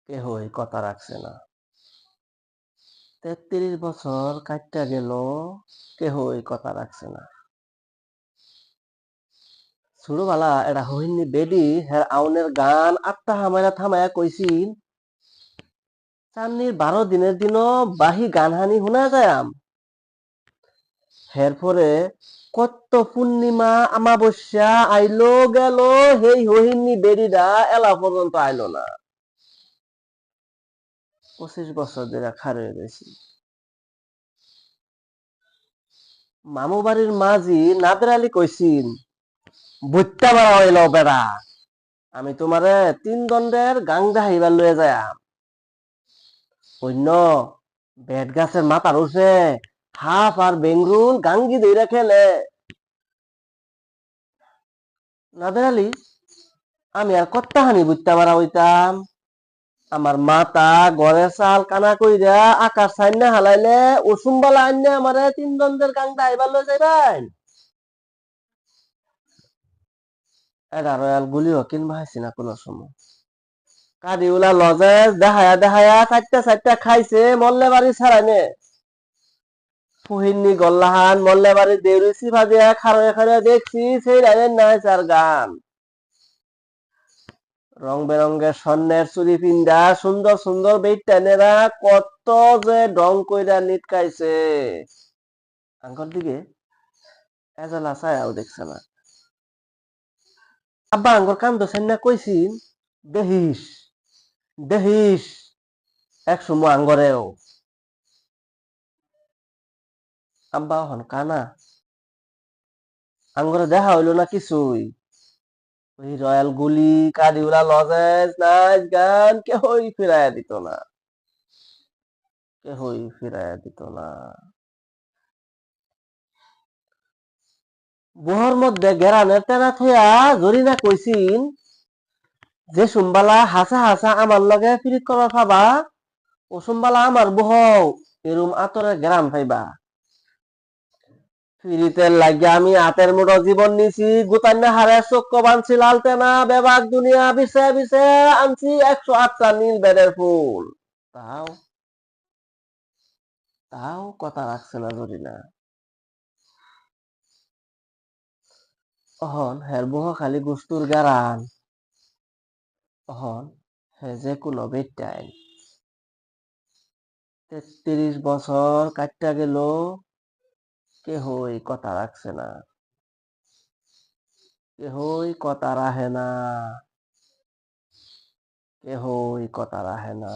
কেহই কথা রাখছে না। ৩৩ বছর কাইট্টা গেল, কেহই কথা রাখছে না। ছোটবেলা এটা হহিনী বেডি হের আউনের গান আত্মা হামায়া থামায়া কইছিল, চান্নির 12 দিনের দিনও বাহি গান হানি শুনা যায় আম। হের পরে কত পূর্ণিমা আমাবস্যা আইলো গেল, হেই হহিনী বেডিরা এলা পর্যন্ত আইলো না। 25 বছর ধরে খার হয়ে গেছি। মামু বাড়ির মাঝি নাদের আলী কইছিন, বইটা মারা হইল বেড়া, আমি তোমারে 3 দণ্ডের গাংদা হাইবার লয়ে যায়। অন্য বেট গাছের মাথার উঠে হাফ আর বেঙ্গুল গাঙ্গি দইরা খেলে। নাদের আলী, আমি আর কত্তাহানি বুঝতে পারা হইতাম। আমার মাতা গড়ের চাল কানা কইরা আকাশ সাইন্না হালাইলে ওসুমবালা আইনে আমারে 3 দণ্ডের গাংদা হাইবার লয়ে যাইবেন। এটা রয়াল গুলিও কিনবা হাইছি না কোনো সময়। কাদিউলা লজেস দেখায়া দেখায়া চারটা চারটা খাইছে, মল্লে বাড়ি ছাড়াইনে। ফহিনী গল্লাহান মল্লে বাড়ি দেউরি সিফা দিয়া খারে খারে দেখছি সেই রাইনের নাচ আর গান। রং বেরঙ্গের স্বর্ণের চুরি পিন্দা সুন্দর সুন্দর বেইটানেরা কত যে ডং কইরা নিটকাইছে। আঙ্কর দিকে এজলা ছায়াও দেখছে না। আব্বা আঙ্কর কান্দ সাইনা কইছিন, দেহিস দেহিস এক সময় আঙ্গরেও। আব্বা হন কানা, আঙ্গরে দেখা হইল না কিছুই। ওই রয়্যাল গুলি কাদিউলা লজেস নাচ গান কেহই ফিরাইয়া দিত না, কেহই ফিরাইয়া দিত না। বহর মধ্যে গেরানের টেনা থইয়া জরিনা কইছিন, যে সুম্বালা হাসা হাসা আমার লগে ফিরিত করা পাবা, ও সুম্বালা আমার বহও এরুম আতরে গেরান পাইবা। ফিরিতের লাগিয়া আমি হাতের মুঠো জীবন নিছি, গুতান্না হারে চক্ষ বানছি লালতেনা, বেবাক দুনিয়া বিছে বিছে আনছি 108টা নীল বেডের ফুল। তাও তাও কথা রাখছে না জরিনা। অহন হের বহ খালি গুস্তুর গারান। অহন হে যে কোনো বেটাইন। 33 বছর কাটটা গেল, কেহই কথা রাখছে না, কেহই কথা রাহে না, কেহই কথা রাহে না।